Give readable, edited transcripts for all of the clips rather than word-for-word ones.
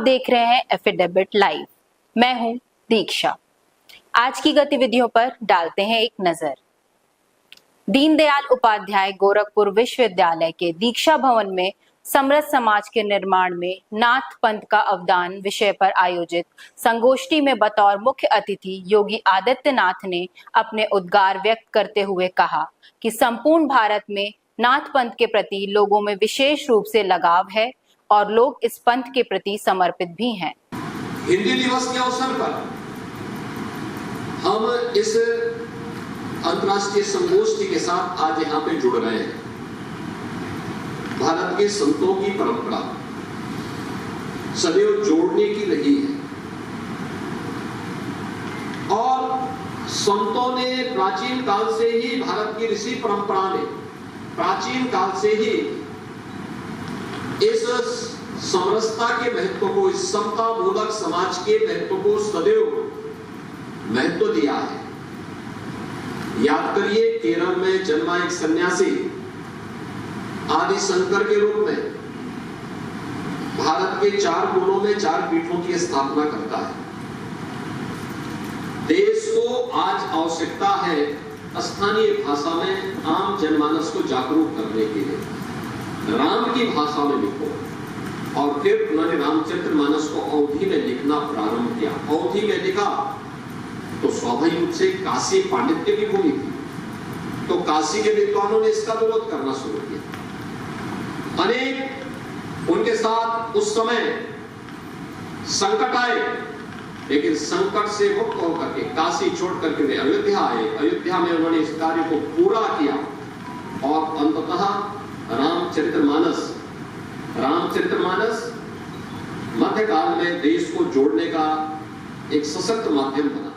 देख रहे हैं एफिडेविट लाइव। मैं हूं दीक्षा। आज की गतिविधियों पर डालते हैं एक नजर। दीनदयाल उपाध्याय गोरखपुर विश्वविद्यालय के दीक्षा भवन में समरस समाज के निर्माण में नाथ पंथ का अवदान विषय पर आयोजित संगोष्ठी में बतौर मुख्य अतिथि योगी आदित्यनाथ ने अपने उद्गार व्यक्त करते हुए कहा कि संपूर्ण भारत में नाथ पंथ के प्रति लोगों में विशेष रूप से लगाव है और लोग इस पंथ के प्रति समर्पित भी हैं। हिंदी दिवस के अवसर पर हम इस अंतर्राष्ट्रीय संगोष्ठी के साथ आज यहाँ पे जुड़ रहे हैं। भारत के संतों की परंपरा सदैव जोड़ने की रही है और संतों ने प्राचीन काल से ही, भारत की ऋषि परंपरा ने प्राचीन काल से ही इस समरसता के महत्व को, इस समता मूलक समाज के महत्व को सदैव महत्व दिया है। याद करिए, केरल में जन्मा एक सन्यासी आदि शंकर के रूप में भारत के 4 कोनों में 4 पीठों की स्थापना करता है। देश को आज आवश्यकता है स्थानीय भाषा में आम जनमानस को जागरूक करने के लिए राम की भाषा में लिखो, और फिर उन्होंने रामचरितमानस को अवधी में लिखना प्रारंभ किया। अवधी में लिखा तो स्वाभाविक रूप से काशी पांडित्य की भूमि थी, तो काशी के विद्वानों ने इसका विरोध करना शुरू किया। अनेक उनके साथ उस समय संकट आए, लेकिन संकट से मुक्त होकर के काशी छोड़ करके वे अयोध्या आए। अयोध्या में उन्होंने इस कार्य को पूरा किया और अंततः रामचरितमानस मध्यकाल में देश को जोड़ने का एक सशक्त माध्यम बना।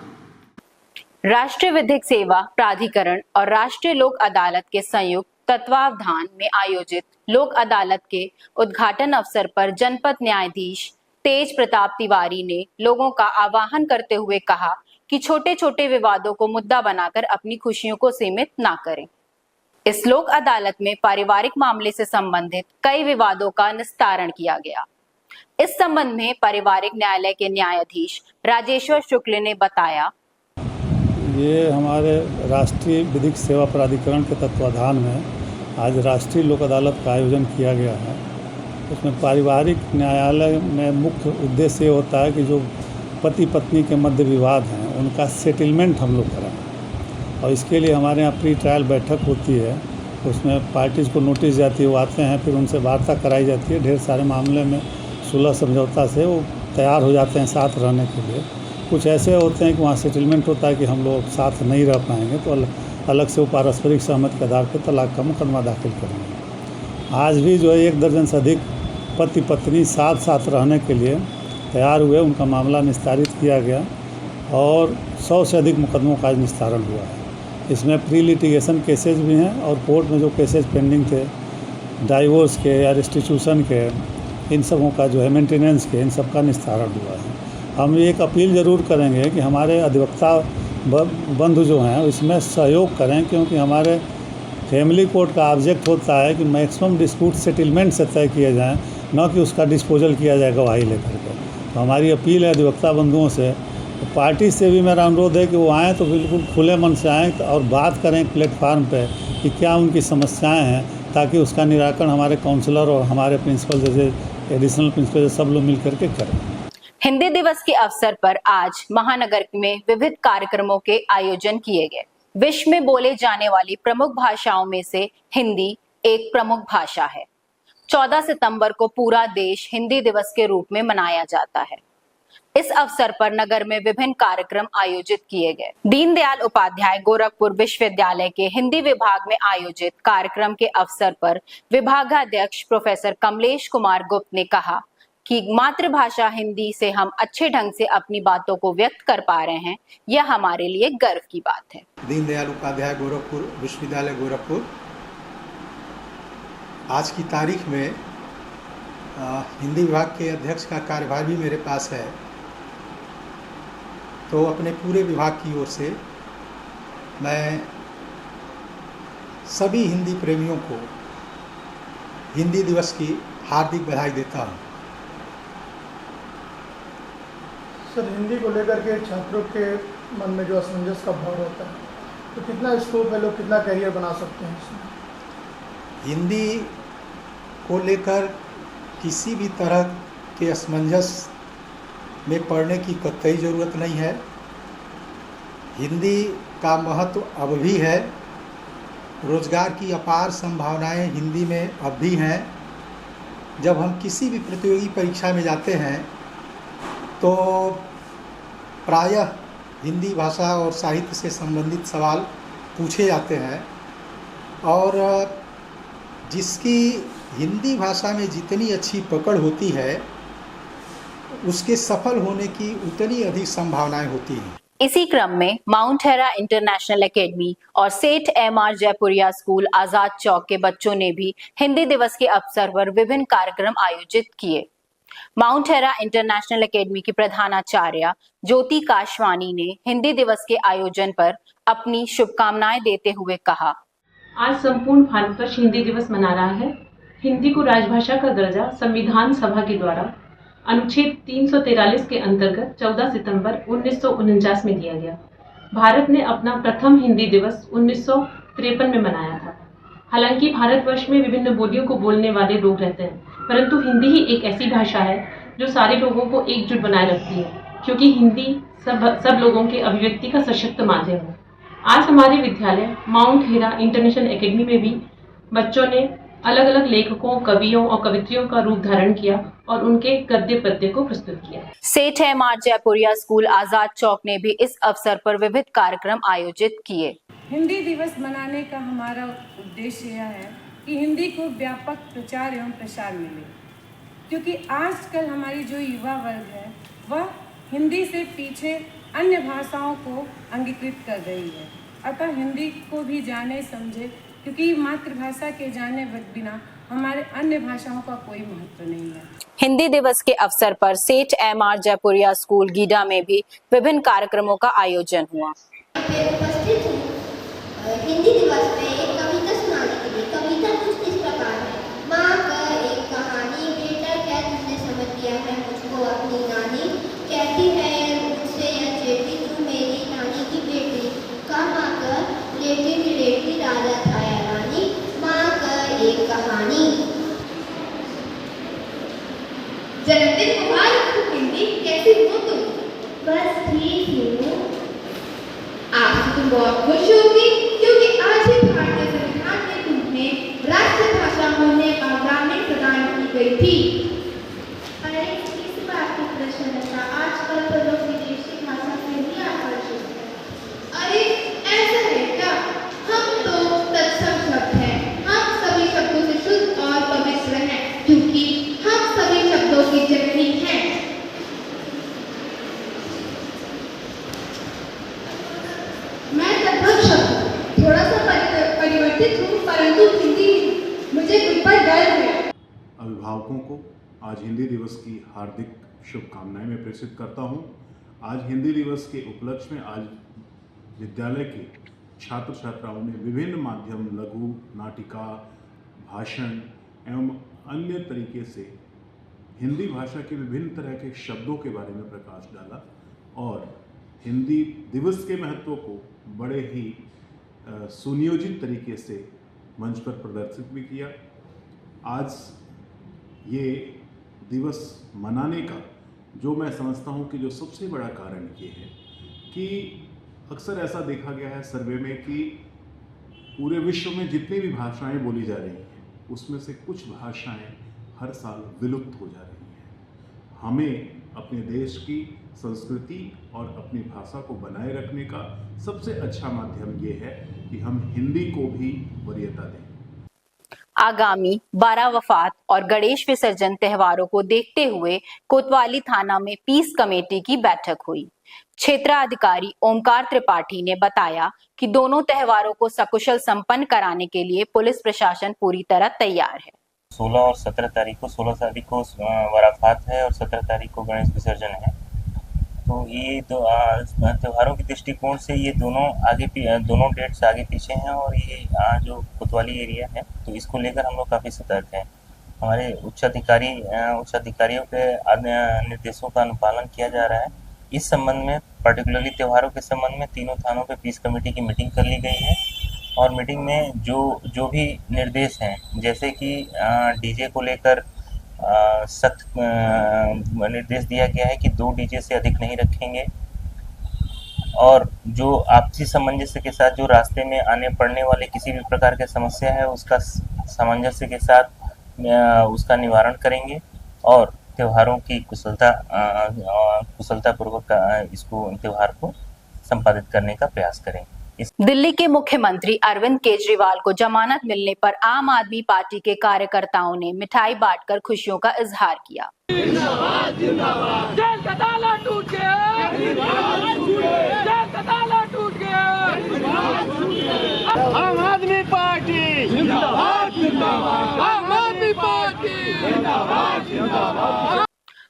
राष्ट्रीय विधिक सेवा प्राधिकरण और राष्ट्रीय लोक अदालत के संयुक्त तत्वावधान में आयोजित लोक अदालत के उद्घाटन अवसर पर जनपद न्यायाधीश तेज प्रताप तिवारी ने लोगों का आह्वान करते हुए कहा कि छोटे छोटे विवादों को मुद्दा बनाकर अपनी खुशियों को सीमित ना करें। इस लोक अदालत में पारिवारिक मामले से संबंधित कई विवादों का निस्तारण किया गया। इस संबंध में पारिवारिक न्यायालय के न्यायाधीश राजेश्वर शुक्ल ने बताया, ये हमारे राष्ट्रीय विधिक सेवा प्राधिकरण के तत्वाधान में आज राष्ट्रीय लोक अदालत का आयोजन किया गया है। उसमें पारिवारिक न्यायालय में मुख्य उद्देश्य ये होता है कि जो पति पत्नी के मध्य विवाद हैं उनका सेटलमेंट हम लोग कराएं, और इसके लिए हमारे यहाँ प्री ट्रायल बैठक होती है। उसमें पार्टीज़ को नोटिस जाती है, वो आते हैं, फिर उनसे वार्ता कराई जाती है। ढेर सारे मामले में सुलह समझौता से वो तैयार हो जाते हैं साथ रहने के लिए। कुछ ऐसे होते हैं कि वहाँ सेटलमेंट होता है कि हम लोग साथ नहीं रह पाएंगे, तो अलग से वो पारस्परिक सहमति के आधार पर तलाक का मुकदमा दाखिल करेंगे। आज भी जो है 1 दर्जन से अधिक पति पत्नी साथ रहने के लिए तैयार हुए, उनका मामला निस्तारित किया गया और 100 से अधिक मुकदमों का निस्तारण हुआ है। इसमें प्री लिटिगेशन केसेज भी हैं और कोर्ट में जो केसेज पेंडिंग थे, डाइवोर्स के या रेस्टिट्यूशन के, इन सबों का जो है मेंटेनेंस के, इन सब का निस्तारण हुआ है। हम एक अपील ज़रूर करेंगे कि हमारे अधिवक्ता बंधु जो हैं इसमें सहयोग करें, क्योंकि हमारे फैमिली कोर्ट का ऑब्जेक्ट होता है कि मैक्सिमम डिस्प्यूट सेटलमेंट से तय किए जाएँ, न कि उसका डिस्पोजल किया जाए गवाही लेकर के। तो हमारी अपील है अधिवक्ता बंधुओं से, तो पार्टी से भी मेरा अनुरोध है कि वो आएँ तो बिल्कुल खुले मन से आएँ और बात करें प्लेटफार्म पे कि क्या उनकी समस्याएं हैं, ताकि उसका निराकरण हमारे काउंसलर और हमारे प्रिंसिपल जैसे एडिशनल प्रिंसिपल जैसे सब लोग मिल करके करें। हिंदी दिवस के अवसर पर आज महानगर में विविध कार्यक्रमों के आयोजन किए गए। विश्व में बोले जाने वाली प्रमुख भाषाओं में से हिंदी एक प्रमुख भाषा है। 14 सितंबर को पूरा देश हिंदी दिवस के रूप में मनाया जाता है। इस अवसर पर नगर में विभिन्न कार्यक्रम आयोजित किए गए। दीनदयाल उपाध्याय गोरखपुर विश्वविद्यालय के हिंदी विभाग में आयोजित कार्यक्रम के अवसर पर विभागाध्यक्ष प्रोफेसर कमलेश कुमार गुप्त ने कहा कि मातृभाषा हिंदी से हम अच्छे ढंग से अपनी बातों को व्यक्त कर पा रहे हैं, यह हमारे लिए गर्व की बात है। दीनदयाल उपाध्याय गोरखपुर विश्वविद्यालय गोरखपुर आज की तारीख में हिंदी विभाग के अध्यक्ष का कार्यभार भी मेरे पास है, तो अपने पूरे विभाग की ओर से मैं सभी हिंदी प्रेमियों को हिंदी दिवस की हार्दिक बधाई देता हूँ। सर हिंदी को लेकर के छात्रों के मन में जो असमंजस का भाव रहता है, तो कितना स्कोप है, लोग कितना करियर बना सकते हैं इसमें? हिंदी को लेकर किसी भी तरह के असमंजस में पढ़ने की कतई ज़रूरत नहीं है। हिंदी का महत्व अब भी है। रोज़गार की अपार संभावनाएं हिंदी में अब भी हैं। जब हम किसी भी प्रतियोगी परीक्षा में जाते हैं तो प्रायः हिंदी भाषा और साहित्य से संबंधित सवाल पूछे जाते हैं, और जिसकी हिंदी भाषा में जितनी अच्छी पकड़ होती है उसके सफल होने की उतनी अधिक संभावनाएं होती हैं। इसी क्रम में माउंट हेरा इंटरनेशनल एकेडमी और सेठ एमआर जयपुरिया स्कूल आजाद चौक के बच्चों ने भी हिंदी दिवस के अवसर पर विभिन्न कार्यक्रम आयोजित किए। माउंट हेरा इंटरनेशनल एकेडमी की प्रधानाचार्य ज्योति काशवानी ने हिंदी दिवस के आयोजन पर अपनी शुभकामनाएं देते हुए कहा, आज संपूर्ण भारतवर्ष हिंदी दिवस मना रहा है। हिंदी को राजभाषा का दर्जा संविधान सभा के द्वारा अनुच्छेद 343 के अंतर्गत 14 सितंबर 1949 में दिया गया। भारत ने अपना प्रथम हिंदी दिवस 1953 में मनाया था। हालांकि भारतवर्ष में विभिन्न बोलियों को बोलने वाले लोग रहते हैं, परंतु हिंदी ही एक ऐसी भाषा है जो सारे लोगों को एकजुट बनाए रखती है, क्योंकि हिंदी सब लोगों के अभिव्यक्ति का सशक्त माध्यम है। आज हमारे विद्यालय माउंट हेरा इंटरनेशनल एकेडमी में भी बच्चों ने अलग अलग लेखकों, कवियों और कवित्रियों का रूप धारण किया और उनके गद्य पद्य को प्रस्तुत किया। सेठ एमआर जयपुरिया स्कूल आजाद चौक ने भी इस अवसर पर विविध कार्यक्रम आयोजित किए। हिंदी दिवस मनाने का हमारा उद्देश्य यह है कि हिंदी को व्यापक प्रचार एवं प्रसार मिले, क्योंकि आजकल हमारी जो युवा वर्ग है वह हिंदी से पीछे अन्य भाषाओं को अंगीकृत कर रही है। अतः हिंदी को भी जाने समझे, क्योंकि मातृभाषा के जाने बिना हमारे अन्य भाषाओं का कोई महत्व नहीं है। हिंदी दिवस के अवसर पर सेठ एमआर जयपुरिया स्कूल गीडा में भी विभिन्न कार्यक्रमों का आयोजन हुआ। उपस्थित हूँ हिंदी दिवस में एक कविता सुनाने के लिए। कविता कुछ इस प्रकार है। माँ का एक कहानी, बेटा क्या तुमने समझ लिया है मुझको अपनी नानी, कहती है मुझसे यह चेटी तू मेरी नानी की बेटी, का माँ का लेटी राजा था या रानी, माँ का एक कहानी। जन्मदिन मुबारक हिंदी, कैसी हो तुम? बस ठीक हूँ। आज तुम बहुत खुश होगी क्योंकि आज ही भारतीय संविधान में तुम्हें राष्ट्रभाषा होने का ग्रामीण प्रदान की गई थी। अरे इस बात की प्रसन्नता, आजकल तो लोग विदेशी भाषा से भी आकर्षित हैं। अरे ऐसा है क्या? हम तो तत्सम शब्द हैं। हम सभी शब्दों से शुद्ध और पवित्र हैं, क्योंकि हम सभी शब्दों की जननी हैं। मैं तद्भव शब्द थोड़ा सा परिवर्तित हूँ, परंतु हिंदी मुझे खुद पर गर्व है। अभिभावकों को आज हिंदी दिवस की हार्दिक शुभकामनाएं मैं प्रेषित करता हूँ। आज हिंदी दिवस के उपलक्ष्य में आज विद्यालय के छात्र छात्राओं ने विभिन्न माध्यम, लघु, नाटिका, भाषण एवं अन्य तरीके से हिंदी भाषा के विभिन्न तरह के शब्दों के बारे में प्रकाश डाला और हिंदी दिवस के महत्व को बड़े ही सुनियोजित तरीके से मंच पर प्रदर्शित भी किया। आज ये दिवस मनाने का जो मैं समझता हूँ कि जो सबसे बड़ा कारण ये है कि अक्सर ऐसा देखा गया है सर्वे में कि पूरे विश्व में जितनी भी भाषाएं बोली जा रही हैं उसमें से कुछ भाषाएं हर साल विलुप्त हो जा रही हैं। हमें अपने देश की संस्कृति और अपनी भाषा को बनाए रखने का सबसे अच्छा माध्यम ये है कि हम हिंदी को भी वरीयता दें। आगामी 12 वफात और गणेश विसर्जन त्योहारों को देखते हुए कोतवाली थाना में पीस कमेटी की बैठक हुई। क्षेत्राधिकारी ओमकार त्रिपाठी ने बताया कि दोनों त्योहारों को सकुशल संपन्न कराने के लिए पुलिस प्रशासन पूरी तरह तैयार है। 16 और 17 तारीख को 16 तारीख को वराफात है और 17 तारीख को गणेश विसर्जन है। तो ये त्योहारों के दृष्टिकोण से ये दोनों डेट्स आगे पीछे हैं और ये जो कोतवाली एरिया है तो इसको लेकर हम लोग काफ़ी सतर्क हैं। हमारे उच्चाधिकारियों के निर्देशों का अनुपालन किया जा रहा है इस संबंध में पर्टिकुलरली त्योहारों के संबंध में तीनों थानों पे पीस कमेटी की मीटिंग कर ली गई है और मीटिंग में जो भी निर्देश हैं, जैसे कि डीजे को लेकर सख्त निर्देश दिया गया है कि 2 डीजे से अधिक नहीं रखेंगे और जो आपसी सामंजस्य के साथ जो रास्ते में आने पड़ने वाले किसी भी प्रकार की समस्या है उसका सामंजस्य के साथ उसका निवारण करेंगे और त्योहारों की कुशलतापूर्वक इसको त्योहार को संपादित करने का प्रयास करेंगे। दिल्ली के मुख्यमंत्री अरविंद केजरीवाल को जमानत मिलने पर आम आदमी पार्टी के कार्यकर्ताओं ने मिठाई बांटकर खुशियों का इजहार किया। जिंदाबाद जिंदाबाद, जेल का ताला टूट गया, जेल का ताला टूट गया, आम आदमी पार्टी जिंदाबाद जिंदाबाद, आम आदमी पार्टी जिंदाबाद जिंदाबाद।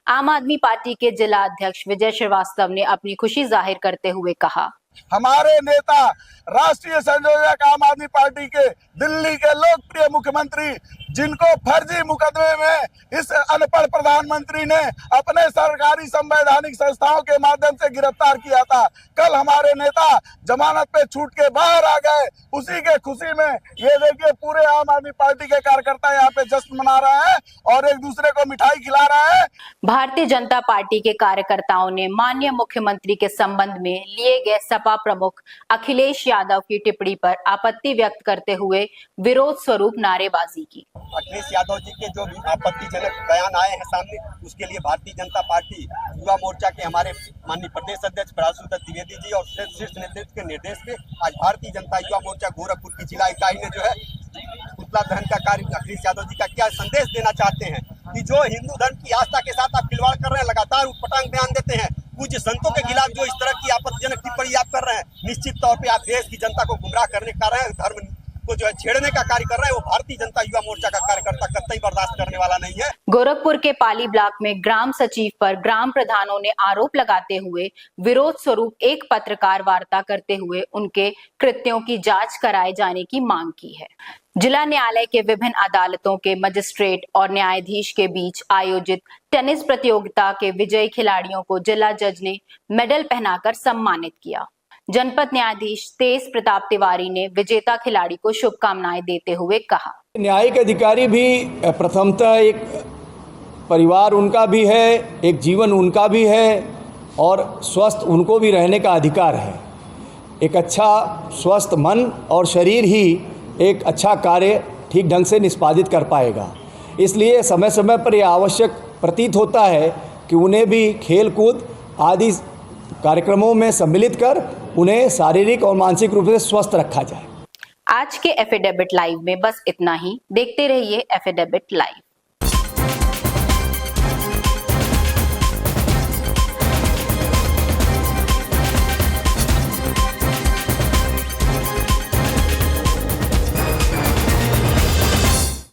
आम आदमी पार्टी के जिला अध्यक्ष विजय श्रीवास्तव ने अपनी खुशी जाहिर करते हुए कहा, हमारे नेता राष्ट्रीय संयोजक आम आदमी पार्टी के दिल्ली के लोकप्रिय मुख्यमंत्री, जिनको फर्जी मुकदमे में इस अनपढ़ प्रधानमंत्री ने अपने सरकारी संवैधानिक संस्थाओं के माध्यम से गिरफ्तार किया था, कल हमारे नेता जमानत पे छूट के बाहर आ गए। उसी के खुशी में ये देखिए पूरे आम आदमी पार्टी के कार्यकर्ता यहाँ पे जश्न मना रहे हैं और एक दूसरे को मिठाई खिला रहे हैं। भारतीय जनता पार्टी के कार्यकर्ताओं ने माननीय मुख्यमंत्री के संबंध में लिए गए सपा प्रमुख अखिलेश यादव की टिप्पणी पर आपत्ति व्यक्त करते हुए विरोध स्वरूप नारेबाजी की। अखिलेश यादव जी के जो भी आपत्तिजनक बयान आए हैं सामने, उसके लिए भारतीय जनता पार्टी युवा मोर्चा के हमारे माननीय प्रदेश अध्यक्ष प्रयासुदत्त द्विवेदी जी और शीर्ष नेतृत्व के निर्देश पे आज भारतीय जनता युवा मोर्चा गोरखपुर की जिला इकाई ने जो है पुतला दहन का कार्य अखिलेश यादव जी का क्या संदेश देना चाहते हैं कि जो हिंदू धर्म की आस्था के साथ आप खिलवाड़ कर रहे हैं, लगातार उटपटांग बयान देते हैं, पूज्य संतों के खिलाफ जो इस तरह की आपत्तिजनक टिप्पणी आप कर रहे हैं, निश्चित तौर पे आप देश की जनता को गुमराह करने का रहे हैं, धर्म को जो है छेड़ने का कार्य कर रहा है, वो भारतीय जनता युवा मोर्चा का कार्यकर्ता कतई बर्दाश्त करने वाला नहीं है। गोरखपुर के पाली ब्लॉक में ग्राम सचिव पर ग्राम प्रधानों ने आरोप लगाते हुए विरोध स्वरूप एक पत्रकार वार्ता करते हुए उनके कृत्यों की जांच कराए जाने की मांग की है। जिला न्यायालय के विभिन्न अदालतों के मजिस्ट्रेट और न्यायाधीश के बीच आयोजित टेनिस प्रतियोगिता के विजयी खिलाड़ियों को जिला जज ने मेडल पहनाकर सम्मानित किया। जनपद न्यायाधीश तेज प्रताप तिवारी ने विजेता खिलाड़ी को शुभकामनाएं देते हुए कहा, न्यायिक अधिकारी भी प्रथमतः एक परिवार उनका भी है, एक जीवन उनका भी है और स्वस्थ उनको भी रहने का अधिकार है। एक अच्छा स्वस्थ मन और शरीर ही एक अच्छा कार्य ठीक ढंग से निष्पादित कर पाएगा। इसलिए समय समय पर यह आवश्यक प्रतीत होता है कि उन्हें भी खेल कूद आदि कार्यक्रमों में सम्मिलित कर उन्हें शारीरिक और मानसिक रूप से स्वस्थ रखा जाए। आज के एफिडेविट लाइव में बस इतना ही। देखते रहिए एफिडेविट लाइव।